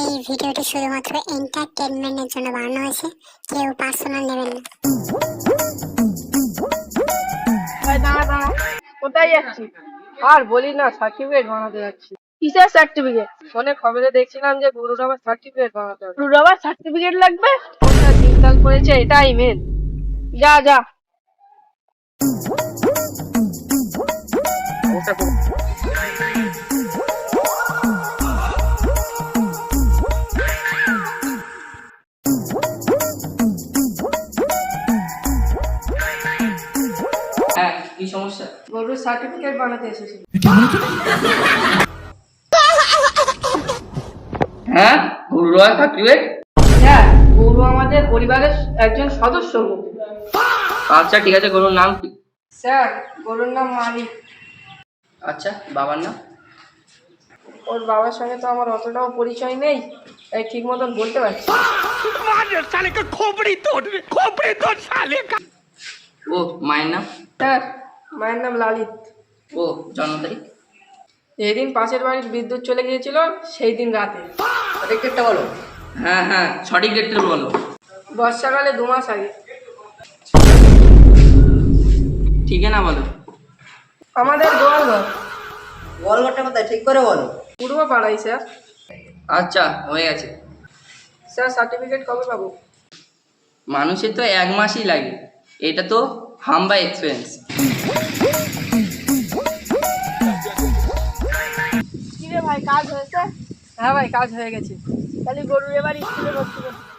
এই ভিডিওটি শুধুমাত্র এন্টারটেইনমেন্টের জন্য বানানো হয়েছে, কেউ পার্সোনাল নেবেন না। কোথায় যাচ্ছি? আর বলি না, সার্টিফিকেট বানাতে যাচ্ছি। কিসের সার্টিফিকেট? ফোনে খবরে দেখছিলাম যে গুরুর আবার সার্টিফিকেট বানাতে হবে। গুরুর আবার সার্টিফিকেট লাগবে? কোনটা দিনকাল করেছে এটাই মেন। যা যা। হ্যাঁ, কি সমস্যা? গরুর সার্টিফিকেট বানাতে এসেছি। হ্যাঁ, গুরুর সার্টিফিকেট? হ্যাঁ, গরু আমাদের পরিবারের একজন সদস্য। আচ্ছা ঠিক আছে, গরুর নাম কি? স্যার, গরুর নাম মালিক। আচ্ছা, বাবার নাম? ওর বাবার সঙ্গে তো আমার অতটাও পরিচয় নেই, তাই ঠিক মতন বলতে পারছি। ও, মায়ের নাম? স্যার, মায়ের নাম লালিত। ও, জন্ম তারিখ? যেদিন পাশের বাড়ির বিদ্যুৎ চলে গিয়েছিল সেই দিন রাতে। সঠিক ডেটটা বলো। হ্যাঁ হ্যাঁ, সঠিক ডেটটা বলো। বর্ষাকালে 2 মাস আগে। ঠিকানা বলো। আমাদের গোয়ালঘর। গোয়ালঘরটা কোথায়, ঠিক করে বলো। পূর্ব পাড়াই স্যার। আচ্ছা, হয়ে গেছে। স্যার, সার্টিফিকেট কবে পাবো? মানুষের তো 1 মাসই লাগে, এটা তো হাম্বা এক্সপিরিয়েন্স। কিরে ভাই, কাজ হয়েছে? হ্যাঁ ভাই, কাজ হয়ে গেছে। তাহলে গরুর এবার স্কুলে ভর্তি করতে।